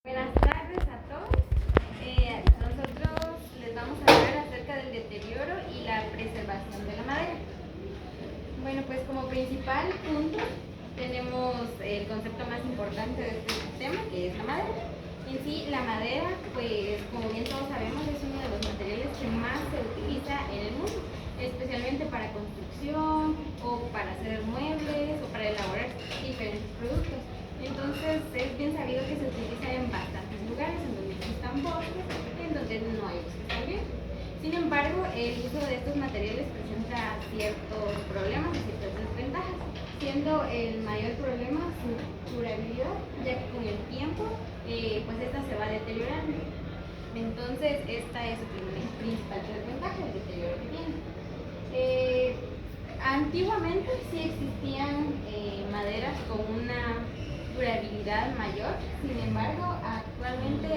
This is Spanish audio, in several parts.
Buenas tardes a todos. Nosotros les vamos a hablar acerca del deterioro y la preservación de la madera. Bueno, pues como principal punto tenemos el concepto más importante de este tema, que es la madera. En sí, la madera, pues como bien todos sabemos, es uno de los materiales que más se utiliza en el mundo, especialmente para construcción o para hacer muebles o para elaborar diferentes productos. Entonces es bien sabido que se utiliza en bastantes lugares, en donde existan bosques y en donde no hay bosques también. Sin embargo, el uso de estos materiales presenta ciertos problemas y ciertas desventajas, siendo el mayor problema su durabilidad, ya que con el tiempo pues esta se va deteriorando. Entonces esta es su principal desventaja, el deterioro que tiene. Antiguamente sí existían maderas con una durabilidad mayor, sin embargo actualmente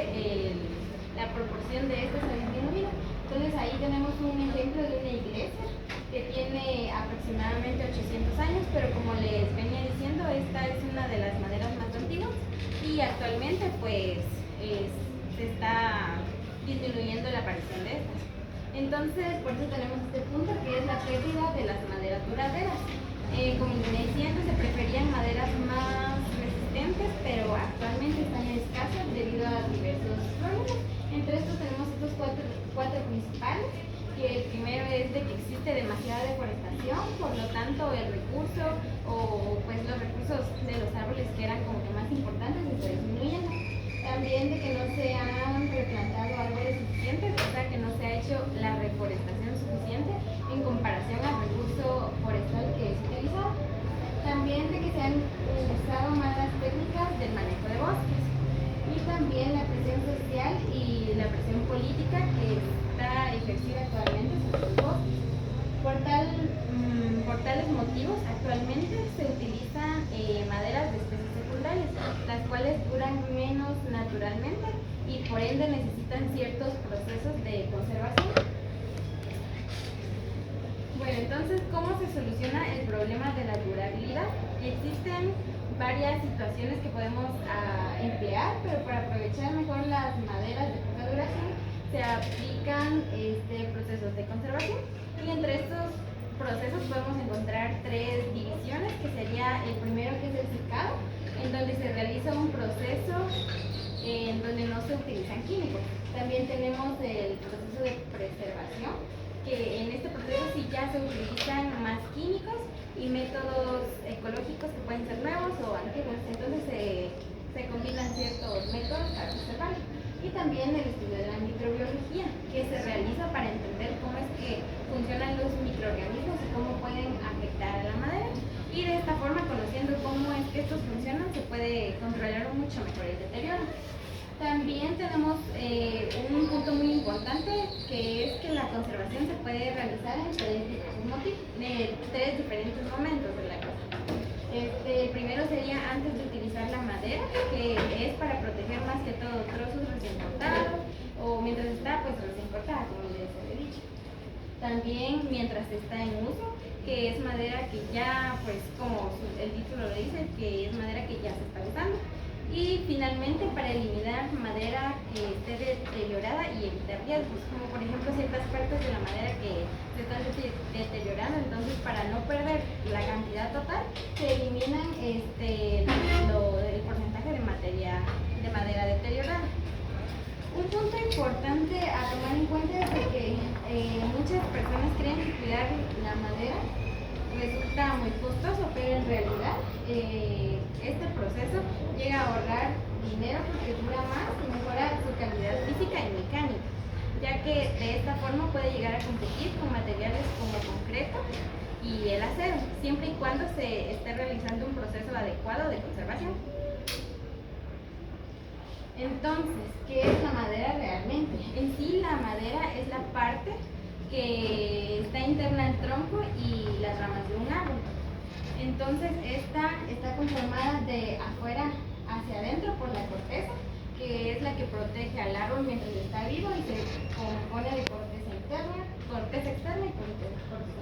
la proporción de estas ha disminuido. Entonces ahí tenemos un ejemplo de una iglesia que tiene aproximadamente 800 años, pero como les venía diciendo, esta es una de las maderas más antiguas y actualmente pues se está disminuyendo la aparición de estas. Entonces por eso tenemos este punto, que es la pérdida de las maderas duraderas. Como les venía diciendo, se preferían maderas más resistentes, pero actualmente están escasas debido a diversos problemas. Entre estos tenemos estos cuatro principales, que el primero es de que existe demasiada deforestación, por lo tanto el recurso o pues los recursos de los árboles que eran como que más importantes se disminuyen. También de que no se han replantado árboles suficientes, o sea que no se ha hecho la reforestación suficiente en comparación al recurso forestal que es utilizado. También de que se han usado malas técnicas del manejo de bosques. Y también la presión social y la presión política que está ejercida actualmente sobre los bosques. Por tales motivos, actualmente se utilizan maderas de especies secundarias, las cuales duran menos naturalmente y por ende necesitan ciertos procesos de conservación. Bueno, entonces, ¿cómo se soluciona el problema de la durabilidad? Existen varias situaciones que podemos emplear, pero para aprovechar mejor las maderas de poca duración se aplican procesos de conservación, y entre estos procesos podemos encontrar tres divisiones, que sería el primero, que es el secado, en donde se realiza un proceso en donde no se utilizan químicos. También tenemos el proceso de preservación, que en este proceso sí ya se utilizan más químicos y métodos ecológicos que pueden ser nuevos o antiguos. Entonces se combinan ciertos métodos para preservarlo. Y también el estudio de la microbiología, que se realiza para entender cómo es que funcionan los microorganismos y cómo pueden afectar a la madera. Y de esta forma, conociendo cómo es que estos funcionan, se puede controlar mucho mejor el deterioro. También tenemos un punto muy importante, que es que la conservación se puede realizar en tres diferentes momentos de la cosa. El primero sería antes de utilizar la madera, que es para proteger más que todo trozos recién cortados, o mientras está pues recién cortada, como les he dicho. También mientras está en uso, que es madera que ya, pues como el título lo dice, que es madera que ya se está usando. Y finalmente, para eliminar madera que esté deteriorada y evitar riesgos, como por ejemplo ciertas partes de la madera que se están deteriorando. Entonces, para no perder la cantidad total, se eliminan el porcentaje de madera deteriorada. Un punto importante a tomar en cuenta es de que muchas personas creen que cuidar la madera resulta muy costoso, pero en realidad este proceso llega a ahorrar dinero porque dura más y mejora su calidad física y mecánica, ya que de esta forma puede llegar a competir con materiales como el concreto y el acero, siempre y cuando se esté realizando un proceso adecuado de conservación. Entonces, ¿qué es la madera realmente? En sí, la madera es la parte que está interna al tronco y las ramas de un árbol. Entonces, esta está conformada de afuera hacia adentro por la corteza, que es la que protege al árbol mientras está vivo, y se compone de corteza externa y corteza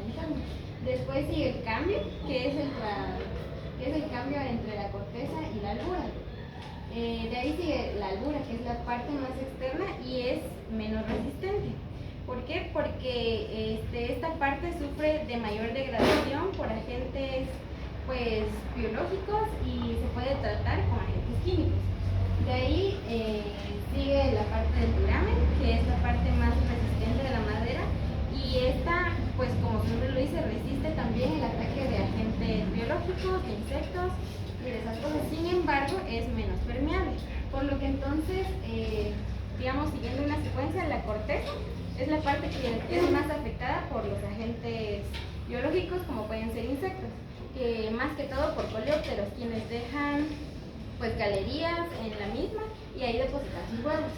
interna. Después sigue el cambio, que es el cambio entre la corteza y la albura. De ahí sigue la albura, que es la parte más externa y es menos resistente. ¿Por qué? Porque esta parte sufre de mayor degradación por agentes pues, biológicos y se puede tratar con agentes químicos. De ahí sigue la parte del duramen, que es la parte más resistente de la madera, y esta, pues como su nombre lo dice, resiste también el ataque de agentes biológicos, de insectos y de esas cosas. Sin embargo, es menos permeable, por lo que entonces, digamos, siguiendo una secuencia, la corteza es la parte que es más afectada por los agentes biológicos, como pueden ser insectos, que más que todo por coleópteros, quienes dejan pues galerías en la misma y ahí depositan sus huevos.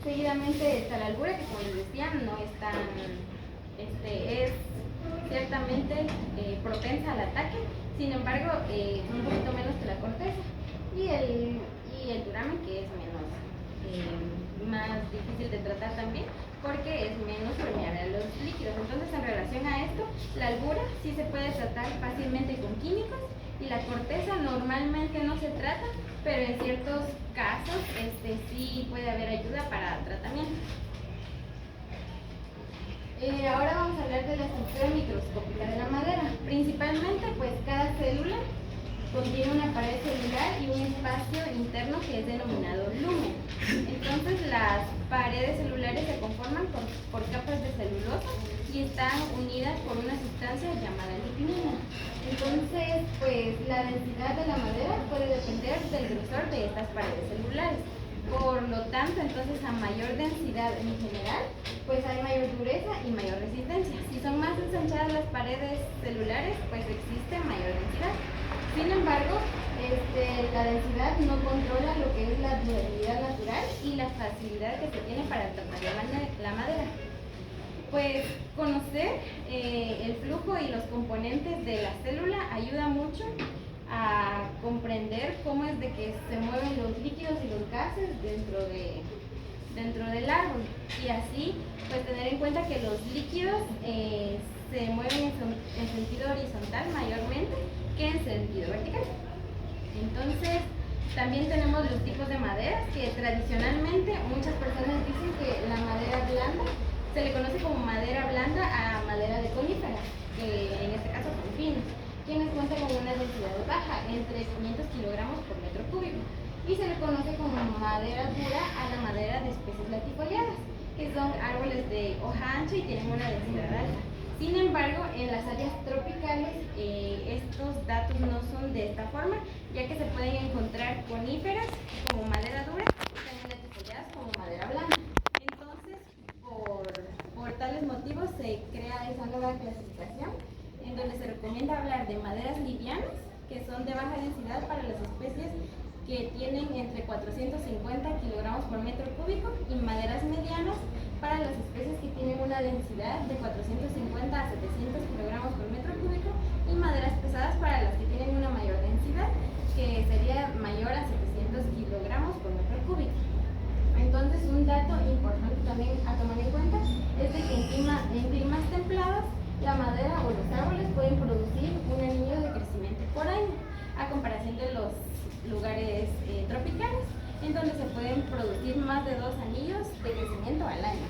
Seguidamente está la albura, que como les decía, no es tan, es ciertamente propensa al ataque, sin embargo, un poquito menos que la corteza. Y el duramen, que es menos, más difícil de tratar también, porque es menos permeable a los líquidos. Entonces, en relación a esto, la albura sí se puede tratar fácilmente con químicos y la corteza normalmente no se trata, pero en ciertos casos sí puede haber ayuda para tratamiento. Ahora vamos a hablar de la estructura microscópica de la madera. Principalmente, pues cada célula contiene una pared celular y un espacio interno que es denominado lumen. Entonces las paredes celulares se conforman por capas de celulosa y están unidas por una sustancia llamada lignina. Entonces, pues la densidad de la madera puede depender del grosor de estas paredes celulares. Por lo tanto, entonces a mayor densidad en general, pues hay mayor dureza y mayor resistencia. Si son más ensanchadas las paredes celulares, pues existe mayor densidad. Sin embargo, la densidad no controla lo que es la durabilidad natural y la facilidad que se tiene para tratar la madera. Pues conocer el flujo y los componentes de la célula ayuda mucho a comprender cómo es de que se mueven los líquidos y los gases dentro del árbol, y así pues tener en cuenta que los líquidos se mueven en sentido horizontal mayormente que en sentido vertical. Entonces también tenemos los tipos de maderas, que tradicionalmente muchas personas dicen que la madera blanda se le conoce como madera blanda a madera de coníferas, que en este caso son pinos, quienes cuentan con una densidad baja, entre 500 kilogramos por metro cúbico, y se le conoce como madera dura a la madera de especies latifoliadas, que son árboles de hoja ancha y tienen una densidad alta. Sin embargo, en las áreas tropicales estos datos no son de esta forma, ya que se pueden encontrar coníferas como madera dura y también latifoliadas como madera blanda. Entonces, por tales motivos se crea esa nueva clasificación, en donde se recomienda hablar de maderas livianas, que son de baja densidad para las especies que tienen entre 450 kilogramos por metro cúbico, y maderas medianas para las especies que tienen una densidad de 450 a 700 kilogramos por metro cúbico, y maderas pesadas para las que tienen una mayor densidad, que sería mayor a 700 kilogramos por metro cúbico. Entonces, un dato importante también a tomar en cuenta es de que en climas templados la madera o los árboles pueden producir un anillo de crecimiento por año, a comparación de los lugares tropicales, en donde se pueden producir más de 2 anillos de crecimiento al año.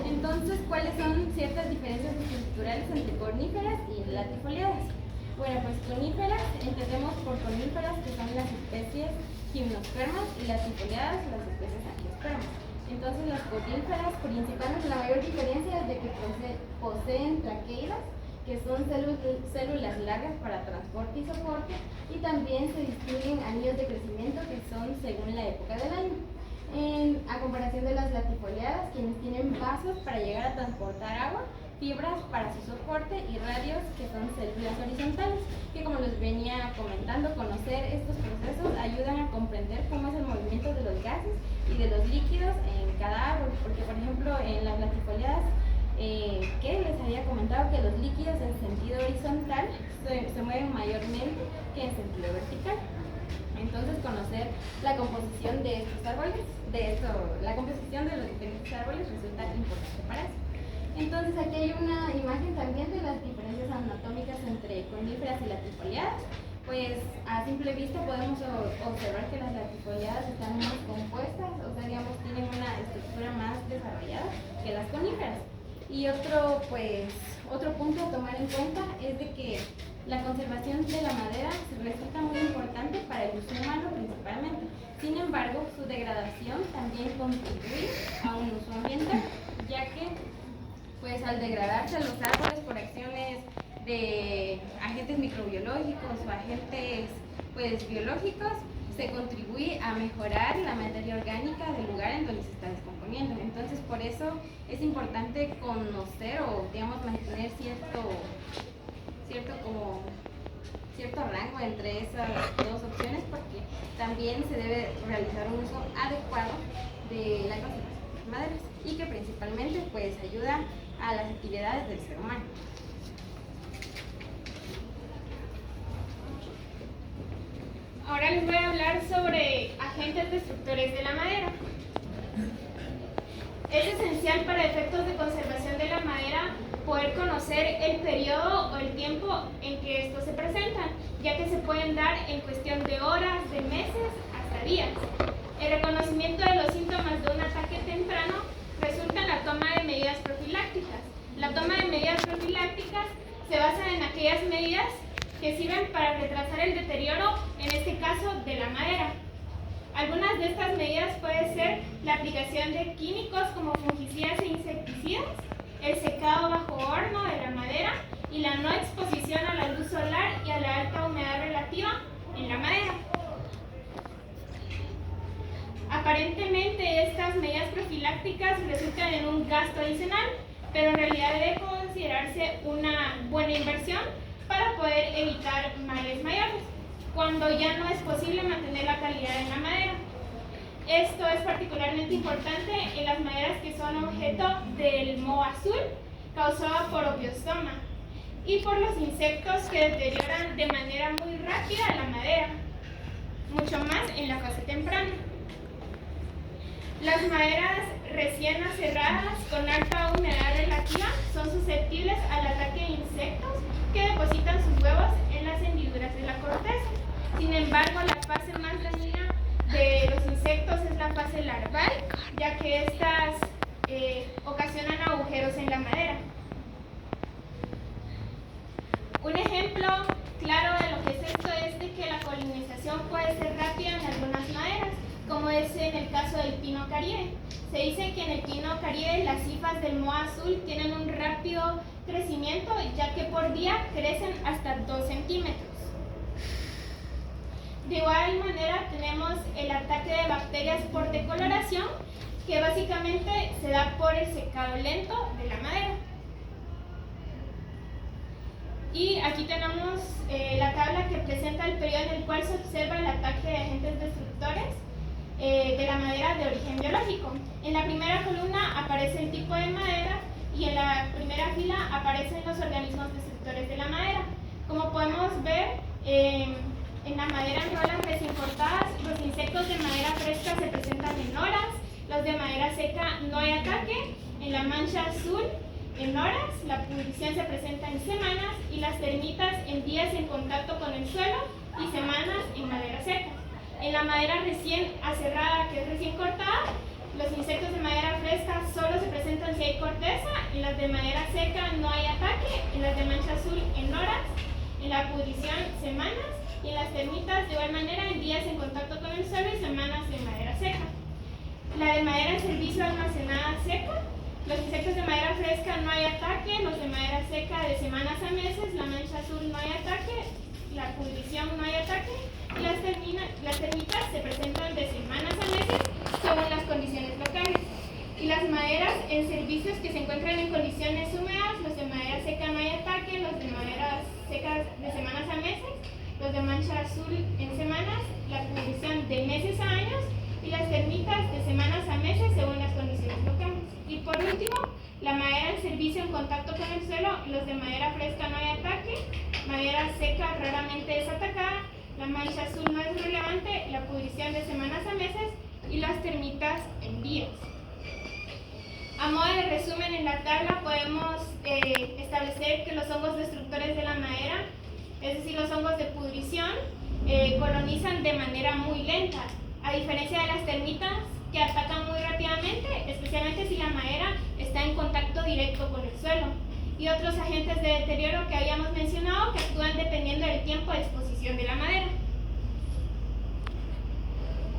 Entonces, ¿cuáles son ciertas diferencias estructurales entre coníferas y latifoliadas? Bueno, pues coníferas entendemos por coníferas que son las especies gimnospermas, y latifoliadas las especies angiospermas. Entonces, las coníferas principalmente, la mayor diferencia es de que poseen traqueidas, que son células largas para transporte y soporte, y también se distinguen anillos de crecimiento que son según la época del año. A comparación de las latifoliadas, quienes tienen vasos para llegar a transportar agua, fibras para su soporte y radios, que son células horizontales, que como les venía comentando, conocer estos procesos ayudan a comprender cómo es el movimiento de los gases y de los líquidos en cada árbol, porque por ejemplo en las latifoliadas que les había comentado que los líquidos en sentido horizontal se mueven mayormente que en sentido vertical. Entonces, conocer la composición de estos árboles, la composición de los diferentes árboles resulta importante para eso. Entonces, aquí hay una imagen también de las diferencias anatómicas entre coníferas y latifoliadas, pues a simple vista podemos observar que las latifoliadas están más compuestas, o sea, digamos, tienen una estructura más desarrollada que las coníferas. Y otro punto a tomar en cuenta es de que la conservación de la madera resulta muy importante para el uso humano principalmente. Sin embargo, su degradación también contribuye a un uso ambiental, ya que pues al degradarse los árboles por acciones de agentes microbiológicos o agentes pues biológicos, se contribuye a mejorar la materia orgánica del lugar en donde se está descomponiendo. Entonces, por eso es importante conocer o, digamos, mantener cierto rango entre esas dos opciones, porque también se debe realizar un uso adecuado de la conservación de las maderas y que principalmente pues ayuda a las actividades del ser humano. Ahora les voy a hablar sobre agentes destructores de la madera. Es esencial para efectos de conservación de la madera poder conocer el periodo o el tiempo en que estos se presentan, ya que se pueden dar en cuestión de horas, de meses, hasta días. El reconocimiento de los síntomas de un ataque temprano resulta en la toma de medidas profilácticas. La toma de medidas profilácticas se basa en aquellas medidas que sirven para retrasar el deterioro, en este caso, de la madera. Algunas de estas medidas pueden ser la aplicación de químicos como fungicidas e insecticidas, el secado bajo horno de la madera y la no exposición a la luz solar y a la alta humedad relativa en la madera. Aparentemente estas medidas profilácticas resultan en un gasto adicional, pero en realidad debe considerarse una buena inversión para poder evitar males mayores, cuando ya no es posible mantener la calidad en la madera. Esto es particularmente importante en las maderas que son objeto del moho azul causado por opiostoma y por los insectos que deterioran de manera muy rápida la madera, mucho más en la fase temprana. Las maderas recién aserradas con alta humedad relativa son susceptibles al ataque de insectos que depositan sus huevos en las hendiduras de la corteza. Sin embargo, la fase más dañina de los insectos es la fase larval, ya que estas ocasionan agujeros en la madera. Un ejemplo claro de lo que es esto es de que la polinización puede ser rápida en algunas maderas, como es en el caso del pino caribe. Se dice que en el pino caribe las hifas del moho azul tienen un rápido crecimiento, ya que por día crecen hasta 2 centímetros. De igual manera tenemos el ataque de bacterias por decoloración, que básicamente se da por el secado lento de la madera. Y aquí tenemos la tabla que presenta el periodo en el cual se observa el ataque de agentes destructores de la madera de origen biológico. En la primera columna aparece el tipo de madera y en la primera fila aparecen los organismos destructores de la madera. Como podemos ver, en la madera en rolas recién cortadas, los insectos de madera fresca se presentan en horas, los de madera seca no hay ataque, en la mancha azul en horas, la pudrición se presenta en semanas y las termitas en días en contacto con el suelo y semanas en madera seca. En la madera recién aserrada, que es recién cortada, los insectos de madera fresca solo se presentan si hay corteza, en las de madera seca no hay ataque, en las de mancha azul en horas, en la pudrición semanas y en las termitas de igual manera en días en contacto con el suelo y semanas en madera seca. La de madera en servicio almacenada seca, los insectos de madera fresca no hay ataque, los de madera seca de semanas a meses, la mancha azul no hay ataque, la pudrición no hay ataque y las termitas se presentan de semanas a meses según las condiciones locales. Y las maderas en servicios que se encuentran en condiciones húmedas, los de madera seca no hay ataque, los de madera seca de semanas a meses, los de mancha azul en semanas, la pudrición de meses a años y las termitas de semanas a meses según las condiciones locales. Y por último, la madera en servicio en contacto con el suelo, los de madera fresca no hay ataque, madera seca raramente es atacada, la mancha azul no es relevante, la pudrición de semanas a meses y las termitas en días. A modo de resumen, en la tabla podemos establecer que los hongos destructores de la madera es decir, los hongos de pudrición, colonizan de manera muy lenta, a diferencia de las termitas que atacan muy rápidamente, especialmente si la madera está en contacto directo con el suelo, y otros agentes de deterioro que habíamos mencionado que actúan dependiendo del tiempo de exposición de la madera.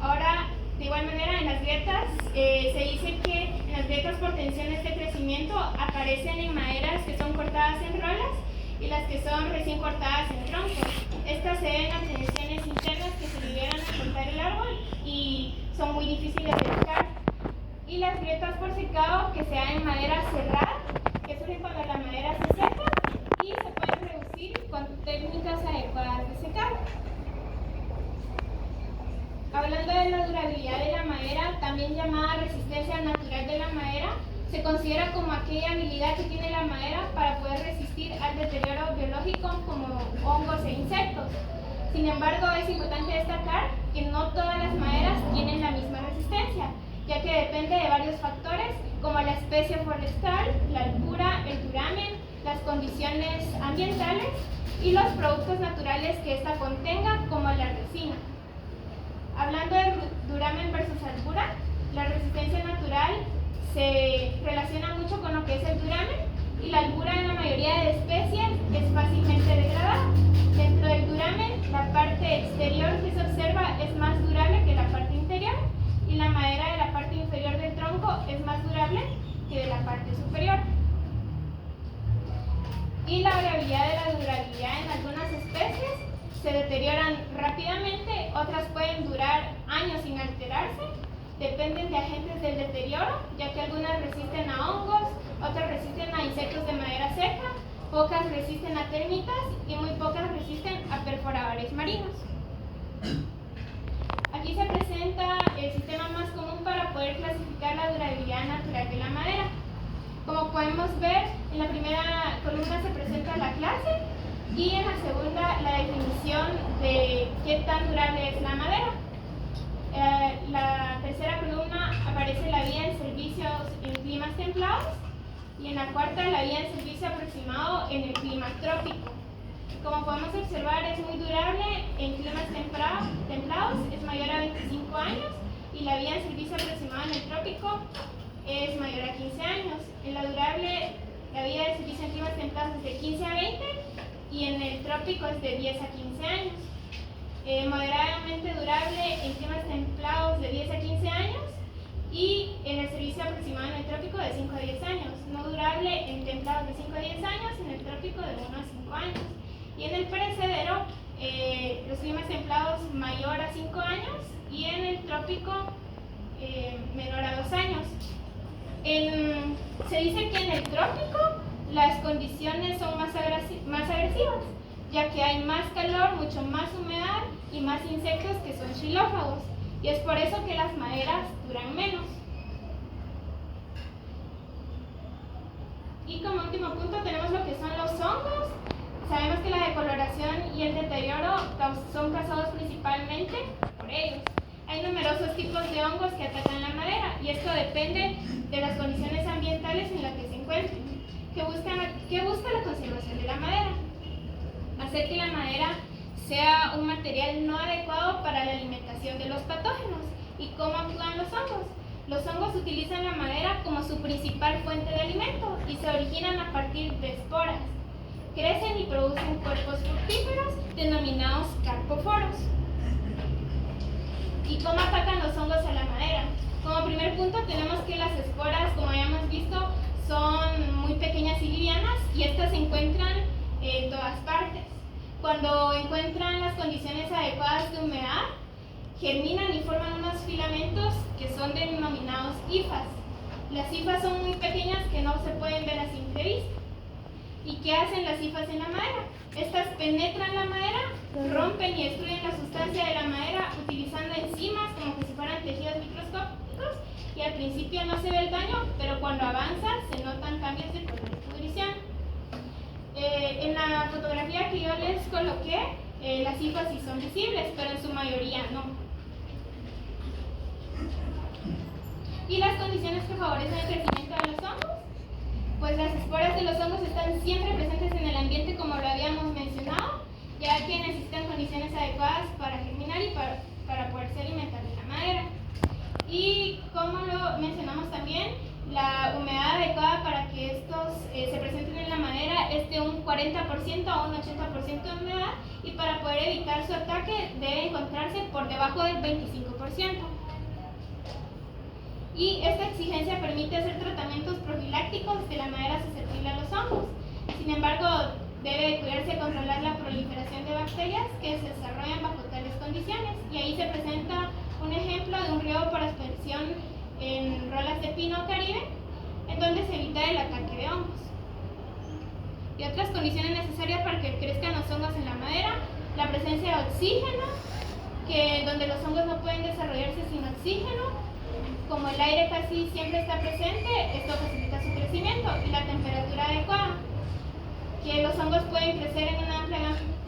Ahora, de igual manera, en las grietas se dice que en las grietas por tensiones de crecimiento aparecen en maderas que son cortadas en rolas y las que son recién cortadas en troncos. Estas se deben a tensiones internas que se liberan al cortar el árbol y son muy difíciles de buscar. Y las grietas por secado que se dan en madera cerrada, que surgen cuando la madera se seca y se pueden reducir con técnicas adecuadas de secado. Hablando de la durabilidad de la madera, también llamada resistencia natural de la madera, se considera como aquella habilidad que tiene la madera para poder resistir al deterioro biológico como hongos e insectos. Sin embargo, es importante destacar que no todas las maderas tienen la misma resistencia, ya que depende de varios factores como la especie forestal, la altura, el duramen, las condiciones ambientales y los productos naturales que ésta contenga, como la resina. Hablando de duramen versus altura, la resistencia natural se relaciona mucho con lo que es el duramen y la altura en la mayoría de especies es fácilmente degradada. Dentro del duramen, la parte exterior que se observa es más durable que la parte interior y la madera de la parte inferior del tronco es más durable que de la parte superior. Y la variabilidad de la durabilidad en algunas especies se deterioran rápidamente, otras pueden durar años sin alterarse, dependen de agentes del deterioro, ya que algunas resisten a hongos, otras resisten a insectos de madera seca, pocas resisten a termitas y muy pocas resisten a perforadores marinos. Aquí se presenta el sistema más común para poder clasificar la durabilidad natural de la madera. Como podemos ver, en la primera columna se presenta la clase y en la segunda la definición de qué tan durable es la madera. La tercera columna aparece la vida en servicios en climas templados y en la cuarta la vida en servicio aproximado en el clima trópico. Como podemos observar, es muy durable en climas templados, es mayor a 25 años y la vida en servicio aproximado en el trópico es mayor a 15 años. En la durable, la vida de servicio en climas templados es de 15 a 20 y en el trópico es de 10 a 15 años. Moderadamente durable en climas templados de 10 a 15 años y en el servicio aproximado en el trópico de 5 a 10 años. No durable en templados de 5 a 10 años, en el trópico de 1 a 5 años. Y en el perecedero, los climas templados mayor a 5 años y en el trópico menor a 2 años. Se dice que en el trópico las condiciones son más agresivas, ya que hay más calor, mucho más humedad y más insectos que son xilófagos, y es por eso que las maderas duran menos. Y como último punto tenemos lo que son los hongos. Sabemos que la decoloración y el deterioro son causados principalmente por ellos. Hay numerosos tipos de hongos que atacan la madera y esto depende de las condiciones ambientales en las que se encuentren. ¿Qué busca la conservación de la madera? Hacer que la madera sea un material no adecuado para la alimentación de los patógenos. ¿Y cómo actúan los hongos? Los hongos utilizan la madera como su principal fuente de alimento y se originan a partir de esporas. Crecen y producen cuerpos fructíferos denominados carpoforos. ¿Y cómo atacan los hongos a la madera? Como primer punto tenemos que las esporas, como habíamos visto, son muy pequeñas y livianas y estas se encuentran en todas partes. Cuando encuentran las condiciones adecuadas de humedad, germinan y forman unos filamentos que son denominados hifas. Las hifas son muy pequeñas que no se pueden ver a simple vista. ¿Y qué hacen las hifas en la madera? Estas penetran la madera, rompen y destruyen la sustancia de la madera utilizando enzimas como que si fueran tejidos microscópicos y al principio no se ve el daño, pero cuando avanza se notan cambios de color y pudrición. En la fotografía que yo les coloqué, las hifas sí son visibles, pero en su mayoría no. ¿Y las condiciones que favorecen el crecimiento de los hongos? Pues las esporas de los hongos están siempre presentes en el ambiente como lo habíamos mencionado ya que necesitan condiciones adecuadas para germinar y para poderse alimentar de la madera. Y como lo mencionamos también, la humedad adecuada para que estos se presenten en la madera es de un 40% a un 80% de humedad, y para poder evitar su ataque debe encontrarse por debajo del 25%. Y esta exigencia permite hacer tratamientos profilácticos de la madera susceptible a los hongos. Sin embargo, debe cuidarse controlar la proliferación de bacterias que se desarrollan bajo tales condiciones. Y ahí se presenta un ejemplo de un riego por aspersión en rolas de pino caribe, en donde se evita el ataque de hongos. Y otras condiciones necesarias para que crezcan los hongos en la madera: la presencia de oxígeno, donde los hongos no pueden desarrollarse sin oxígeno. Como el aire casi siempre está presente, esto facilita su crecimiento. Y la temperatura adecuada, que los hongos pueden crecer en una amplia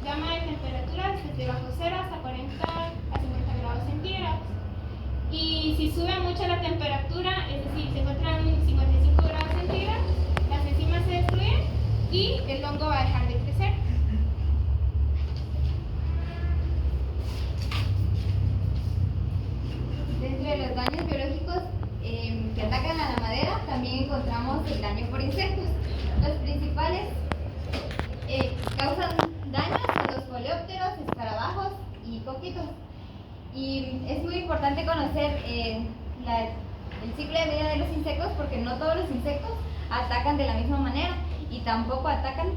gama de temperaturas, desde bajo cero hasta 40 a 50 grados centígrados. Y si sube mucho la temperatura, es decir, se encuentran en 55 grados centígrados, las enzimas se destruyen y el hongo va a dejar de crecer. Dentro de los daños biológicos que atacan a la madera, también encontramos el daño por insectos. Los principales causan daños son los coleópteros, escarabajos y coquitos. Y es muy importante conocer el ciclo de vida de los insectos, porque no todos los insectos atacan de la misma manera y tampoco atacan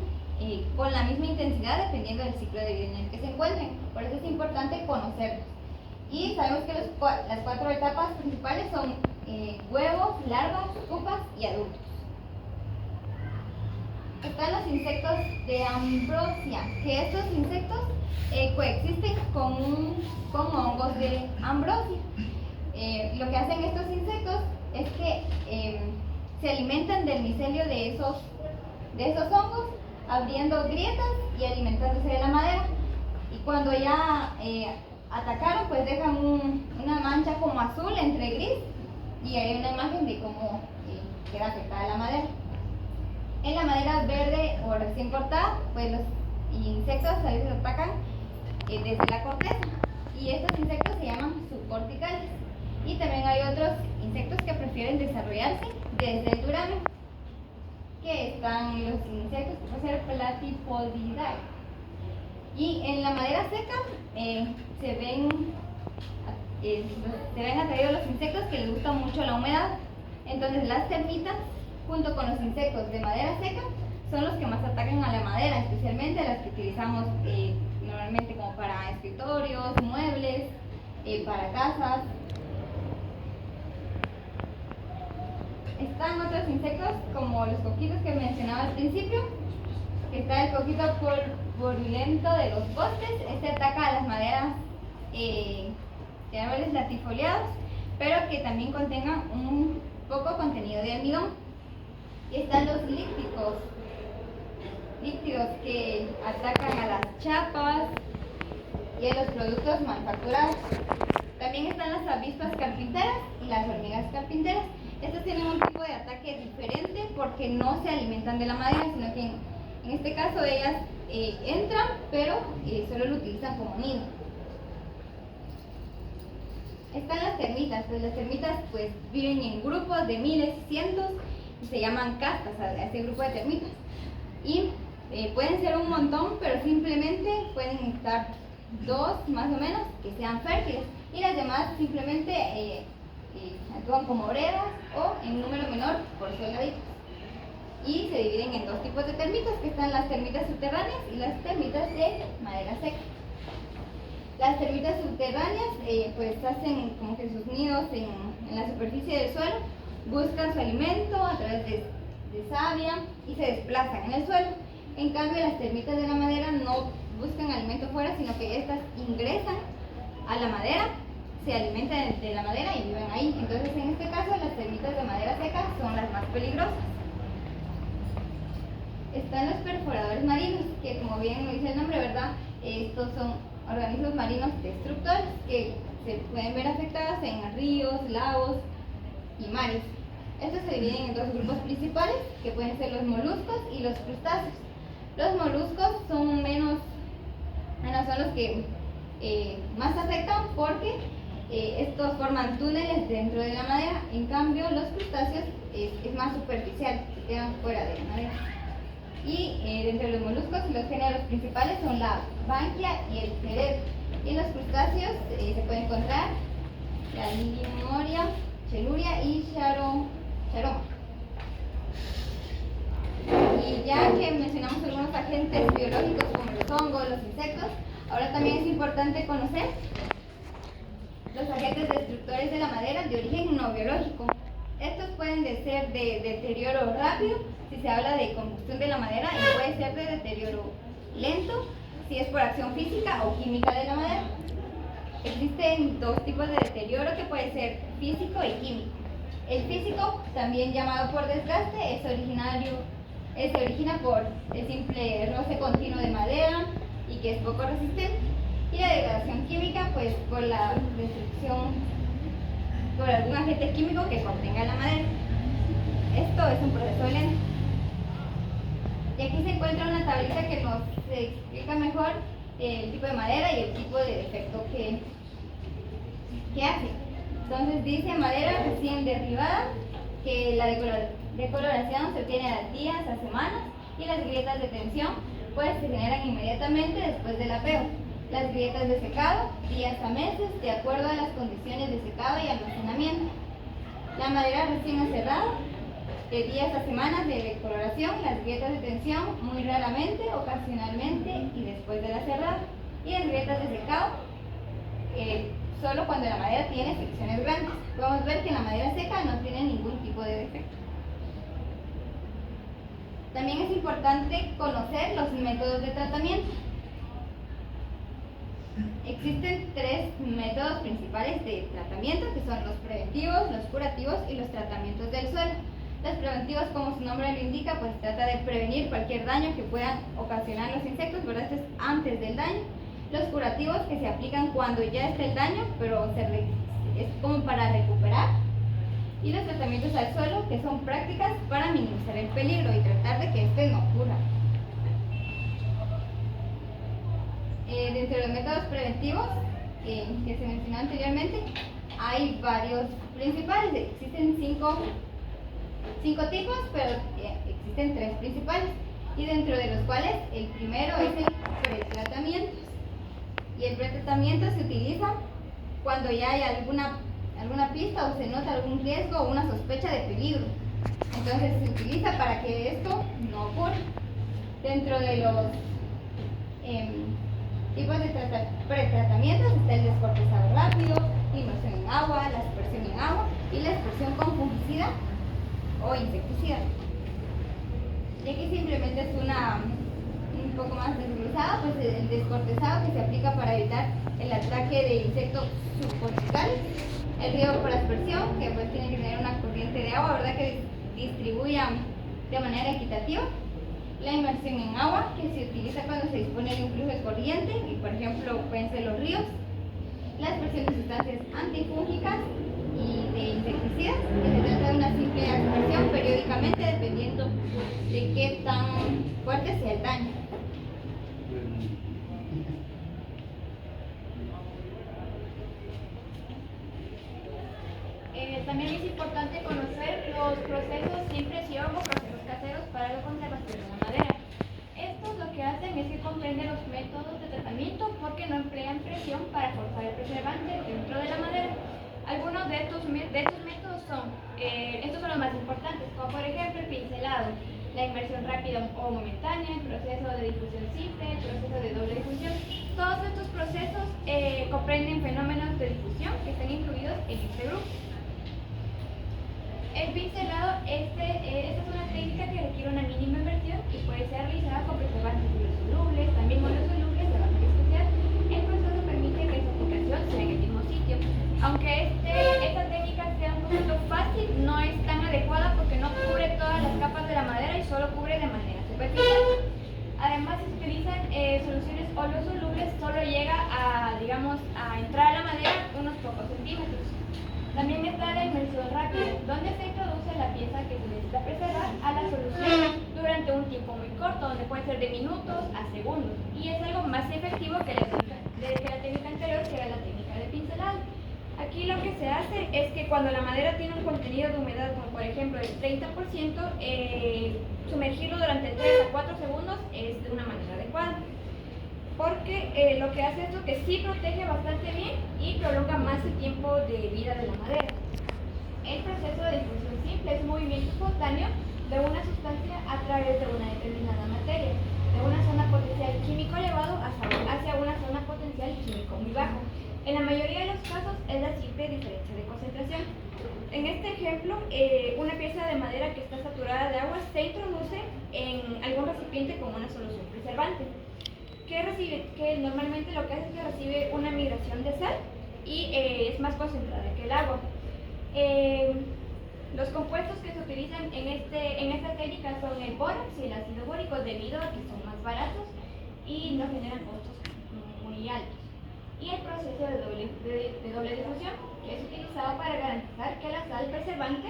con la misma intensidad dependiendo del ciclo de vida en el que se encuentren. Por eso es importante conocerlos. Y sabemos que las 4 etapas principales son huevos, larvas, pupas y adultos. Están los insectos de ambrosia, que estos insectos coexisten con hongos de ambrosia. Lo que hacen estos insectos es que se alimentan del micelio de esos hongos, abriendo grietas y alimentándose de la madera. Y cuando ya atacaron, pues dejan una mancha como azul entre gris, y hay una imagen de cómo queda afectada la madera. En la madera verde o recién cortada, pues los insectos a veces atacan desde la corteza, y estos insectos se llaman subcorticales. Y también hay otros insectos que prefieren desarrollarse desde el duramen, que están los insectos que pueden ser Platypodidae. Y en la madera seca se ven atraídos los insectos que les gusta mucho la humedad. Entonces las termitas, junto con los insectos de madera seca, son los que más atacan a la madera, especialmente las que utilizamos normalmente como para escritorios, muebles, para casas. Están otros insectos como los coquitos que mencionaba al principio. Está el coquito polvorulento de los bosques. Este ataca a las maderas de árboles latifoliados, pero que también contengan un poco contenido de almidón. Y están los líctidos que atacan a las chapas y a los productos manufacturados. También están las avispas carpinteras y las hormigas carpinteras. Estas tienen un tipo de ataque diferente porque no se alimentan de la madera, sino que en este caso ellas entran, pero solo lo utilizan como nido. Están las termitas. Pues las termitas pues viven en grupos de miles y cientos y se llaman castas a este grupo de termitas. Y pueden ser un montón, pero simplemente pueden estar 2 más o menos que sean fértiles, y las demás simplemente actúan como obreras o en número menor por soldaditos. Y se dividen en 2 tipos de termitas, que están las termitas subterráneas y las termitas de madera seca. Las termitas subterráneas pues hacen como que sus nidos en la superficie del suelo, buscan su alimento a través de savia y se desplazan en el suelo. En cambio, las termitas de la madera no buscan alimento fuera, sino que estas ingresan a la madera, se alimentan de la madera y viven ahí. Entonces, en este caso, las termitas de madera seca son las más peligrosas. Están los perforadores marinos, que como bien lo dice el nombre, ¿verdad? Estos son organismos marinos destructores que se pueden ver afectados en ríos, lagos y mares. Estos se dividen en 2 grupos principales, que pueden ser los moluscos y los crustáceos. Los moluscos son menos Bueno, son los que más afectan porque estos forman túneles dentro de la madera. En cambio, los crustáceos es más superficial, se quedan fuera de la madera. Y dentro de los moluscos, los géneros principales son la banquia y el cerebro. Y en los crustáceos se puede encontrar la Limoria, Cheluria y Charoma. Y ya que mencionamos algunos agentes biológicos como los hongos, los insectos, ahora también es importante conocer los agentes destructores de la madera de origen no biológico. Estos pueden ser de deterioro rápido, si se habla de combustión de la madera, y puede ser de deterioro lento, si es por acción física o química de la madera. Existen dos tipos de deterioro que puede ser físico y químico. El físico, también llamado por desgaste, se origina por el simple roce continuo de madera y que es poco resistente. Y la degradación química, pues por la destrucción por algún agente químico que contenga la madera. Esto es un proceso lento. Y aquí se encuentra una tablita que nos explica mejor el tipo de madera y el tipo de defecto que hace. Entonces dice madera recién derribada, que la decoloración se obtiene a días, a semanas, y las grietas de tensión pues se generan inmediatamente después del apeo. Las grietas de secado, días a meses, de acuerdo a las condiciones de secado y almacenamiento. La madera recién aserrada, de días a semanas de decoloración, las grietas de tensión muy raramente, ocasionalmente y después de la cerrada. Y las grietas de secado, solo cuando la madera tiene secciones grandes. Podemos ver que la madera seca no tiene ningún tipo de defecto. También es importante conocer los métodos de tratamiento. Existen tres métodos principales de tratamiento, que son los preventivos, los curativos y los tratamientos del suelo. Los preventivos, como su nombre lo indica, pues trata de prevenir cualquier daño que puedan ocasionar los insectos, ¿verdad? Esto es antes del daño. Los curativos, que se aplican cuando ya está el daño, pero es como para recuperar. Y los tratamientos al suelo, que son prácticas para minimizar el peligro y tratar de que este no ocurra. Dentro de los métodos preventivos que se mencionó anteriormente, hay varios principales. Existen cinco tipos, pero existen tres principales, y dentro de los cuales el primero es el pretratamiento. Y el pretratamiento se utiliza cuando ya hay alguna pista o se nota algún riesgo o una sospecha de peligro. Entonces se utiliza para que esto no ocurra. Dentro de los tipos de pretratamientos está el descortezado rápido, inmersión en agua, la aspersión en agua y la aspersión con fungicida o insecticida. Y aquí simplemente es un poco más desglosado, pues el descortezado, que se aplica para evitar el ataque de insectos subcorticales. El riego por aspersión, que pues tiene que tener una corriente de agua, ¿verdad?, que distribuya de manera equitativa. La inmersión en agua, que se utiliza cuando se dispone de un flujo de corriente, y por ejemplo pueden ser los ríos. La aspersión de sustancias antifúngicas y de insecticidas, que se trata de una simple aspersión periódicamente dependiendo de qué tan fuerte sea el daño. También es importante conocer los procesos sin presión o procesos caseros para la conservación de la madera. Estos lo que hacen es que comprenden los métodos de tratamiento porque no emplean presión para forzar el preservante dentro de la madera. Algunos de estos métodos son, estos son los más importantes, como por ejemplo el pincelado, la inmersión rápida o momentánea, el proceso de difusión simple, el proceso de doble difusión. Todos estos procesos comprenden fenómenos de difusión que están incluidos en este grupo. El pincelado, esta es una técnica que requiere una mínima inversión y puede ser realizada con preservantes solubles, también monosolubles de base especial. El proceso permite que su aplicación sea en el mismo sitio. Aunque esta técnica sea un poquito fácil, no es tan adecuada porque no cubre todas las capas de la madera y solo cubre de manera superficial. Además, si se utilizan soluciones solubles, solo llega a entrar a la madera unos pocos centímetros. También está la inmersión rápida, donde se introduce la pieza que se necesita preservar a la solución durante un tiempo muy corto, donde que puede ser de minutos a segundos, y es algo más efectivo que la técnica anterior, que era la técnica de pincelado. Aquí lo que se hace es que cuando la madera tiene un contenido de humedad, como por ejemplo el 30%, sumergirlo durante 3 a 4 segundos es de una manera adecuada. Porque lo que hace esto que sí protege bastante bien y prolonga más el tiempo de vida de la madera. El proceso de difusión simple es un movimiento espontáneo de una sustancia a través de una determinada materia, de una zona potencial químico elevado hacia una zona potencial químico muy bajo. En la mayoría de los casos es la simple diferencia de concentración. En este ejemplo, una pieza de madera que está saturada de agua se introduce en algún recipiente con una solución preservante, que normalmente lo que hace es que recibe una migración de sal y es más concentrada que el agua. Los compuestos que se utilizan en esta técnica son el bórax y el ácido bórico, debido a que son más baratos y no generan costos muy altos. Y el proceso de doble difusión, que es utilizado para garantizar que la sal preservante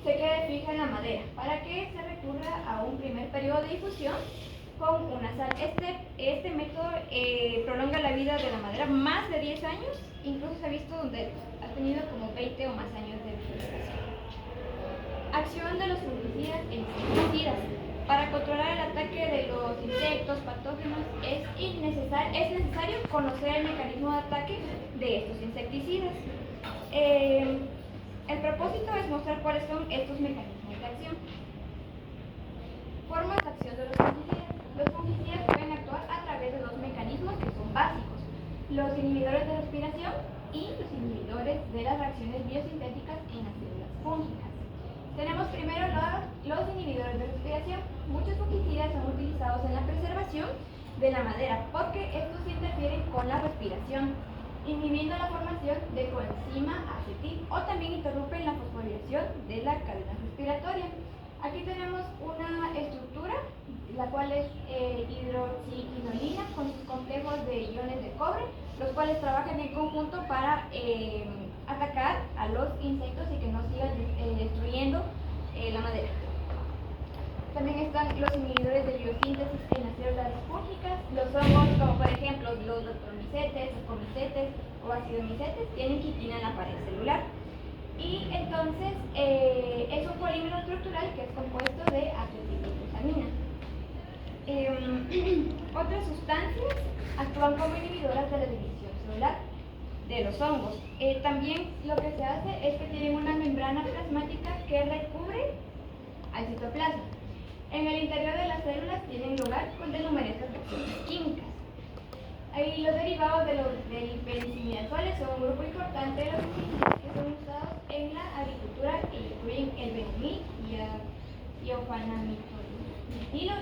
se quede fija en la madera, para que se recurra a un primer periodo de difusión con una sal. Este método prolonga la vida de la madera más de 10 años, incluso se ha visto donde ha tenido como 20 o más años de utilización. Acción de los fungicidas e insecticidas. Para controlar el ataque de los insectos patógenos es necesario conocer el mecanismo de ataque de estos insecticidas. El propósito es mostrar cuáles son estos mecanismos de acción. Formas de acción de los fungicidas. Los fungicidas pueden actuar a través de dos mecanismos que son básicos: los inhibidores de respiración y los inhibidores de las reacciones biosintéticas en las células fúngicas. Tenemos primero los inhibidores de respiración. Muchos fungicidas son utilizados en la preservación de la madera porque estos interfieren con la respiración, inhibiendo la formación de coenzima acetil, o también interrumpen la fosforilación de la cadena respiratoria. Aquí tenemos una estructura, la cual es hidroxiquinolina con sus complejos de iones de cobre, los cuales trabajan en conjunto para atacar a los insectos y que no sigan destruyendo la madera. También están los inhibidores de biosíntesis en las células fúngicas. Los hongos, como por ejemplo los doctromicetes, comicetes o acidomicetes, tienen quitina en la pared celular. Y entonces es un polímero estructural que es compuesto de acetilglucosamina. Otras sustancias actúan como inhibidoras de la división celular de los hongos. También lo que se hace es que tienen una membrana plasmática que recubre al citoplasma. En el interior de las células tienen lugar de numerosas reacciones químicas. Los derivados del penicilinazoles son un grupo importante de los fungicidas que son usados en la agricultura e incluyen el benomil, iofanamidilo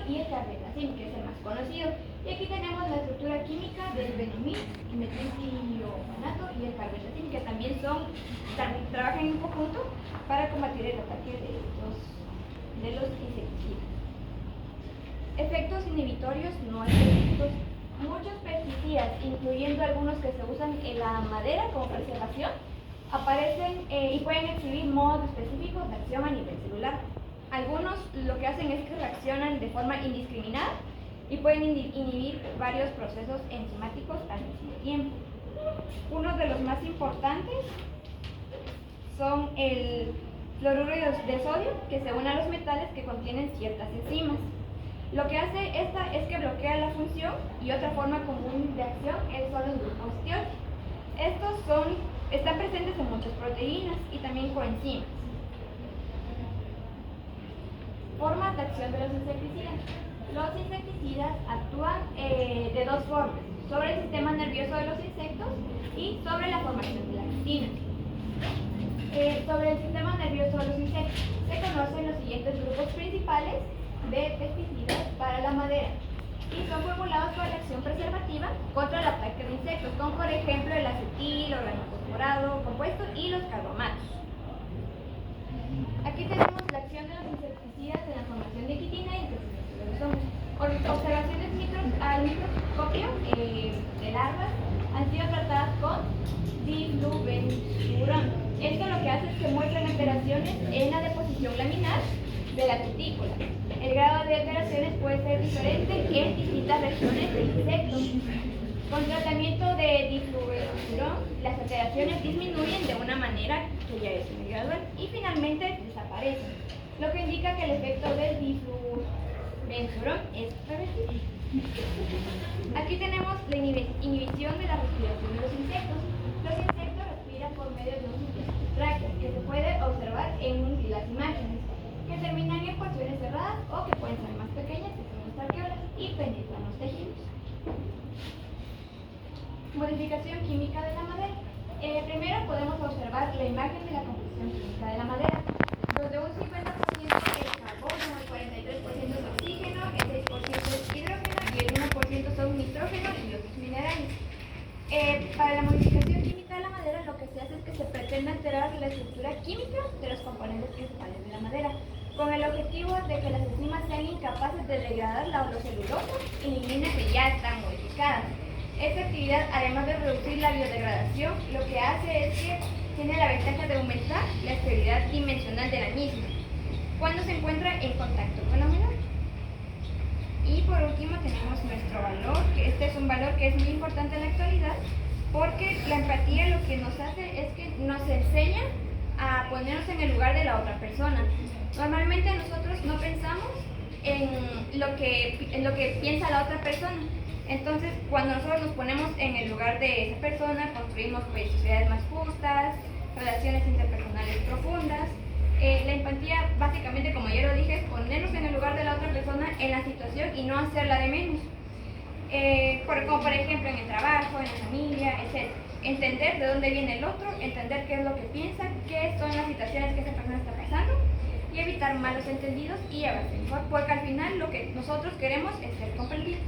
y el carbendazim, que es el más conocido. Y aquí tenemos la estructura química del benomil, metiltiofanato y el carbendazim, que también trabajan en conjunto para combatir el ataque de los insecticidas. Efectos inhibitorios no específicos. Muchos pesticidas, incluyendo algunos que se usan en la madera como preservación, aparecen y pueden exhibir modos específicos de acción a nivel celular. Algunos lo que hacen es que reaccionan de forma indiscriminada y pueden inhibir varios procesos enzimáticos al mismo tiempo. Uno de los más importantes son el fluoruro de sodio, que se une a los metales que contienen ciertas enzimas. Lo que hace esta es que bloquea la función, y otra forma común de acción son los grupos tiol. Estos están presentes en muchas proteínas y también coenzimas. Formas de acción de los insecticidas. Los insecticidas actúan de dos formas: sobre el sistema nervioso de los insectos y sobre la formación de la quitina. Sobre el sistema nervioso de los insectos se conocen los siguientes grupos principales de pesticidas para la madera y son formulados por la acción preservativa contra el ataque de insectos, como por ejemplo el acetil, organofosforado compuesto y los carbamatos. Aquí tenemos la acción de los insecticidas en la formación de quitina y el crecimiento de los hongos. Observaciones al microscopio de larvas han sido tratadas con difluventurón. Esto lo que hace es que muestran alteraciones en la deposición laminar de la cutícula. El grado de alteraciones puede ser diferente en distintas regiones del insecto. Con tratamiento de difluorocurón, las alteraciones disminuyen de una manera que ya es muy gradual y finalmente desaparecen, lo que indica que el efecto del difluorocurón es reversible. Aquí tenemos la inhibición de la respiración de los insectos. Los insectos respiran por medio de un sistema tráqueo que se puede observar en las imágenes, que terminan en porciones cerradas o que pueden ser más pequeñas, que son las arqueolas, y penetran los tejidos. Modificación química de la madera. Primero podemos observar la imagen de la composición química de la madera, donde un 50% es carbono, el 43% es oxígeno, el 6% es hidrógeno y el 1% son nitrógeno y otros minerales. Para la modificación química de la madera, lo que se hace es que se pretende alterar la estructura química de los componentes principales de la madera, con el objetivo de que las enzimas sean incapaces de degradar la celulosa y ligninas que ya están modificadas. Esta actividad, además de reducir la biodegradation, lo que hace es que tiene la ventaja de aumentar la estabilidad dimensional de la misma cuando se encuentra en contacto con la humedad. Y por último tenemos nuestro valor, que este es un valor que es muy importante en la actualidad, porque la empatía lo que nos hace es que nos enseña a ponernos en el lugar de la otra persona. Normalmente nosotros no pensamos en lo que piensa la otra persona. Entonces, cuando nosotros nos ponemos en el lugar de esa persona, construimos pues, sociedades más justas, relaciones interpersonales profundas. La empatía, básicamente, como ya lo dije, es ponernos en el lugar de la otra persona en la situación y no hacerla de menos. Como por ejemplo en el trabajo, en la familia, etc. Entender de dónde viene el otro, entender qué es lo que piensa, qué son las situaciones que esa persona está pasando y evitar malos entendidos y llevarse mejor, porque al final lo que nosotros queremos es ser comprendidos.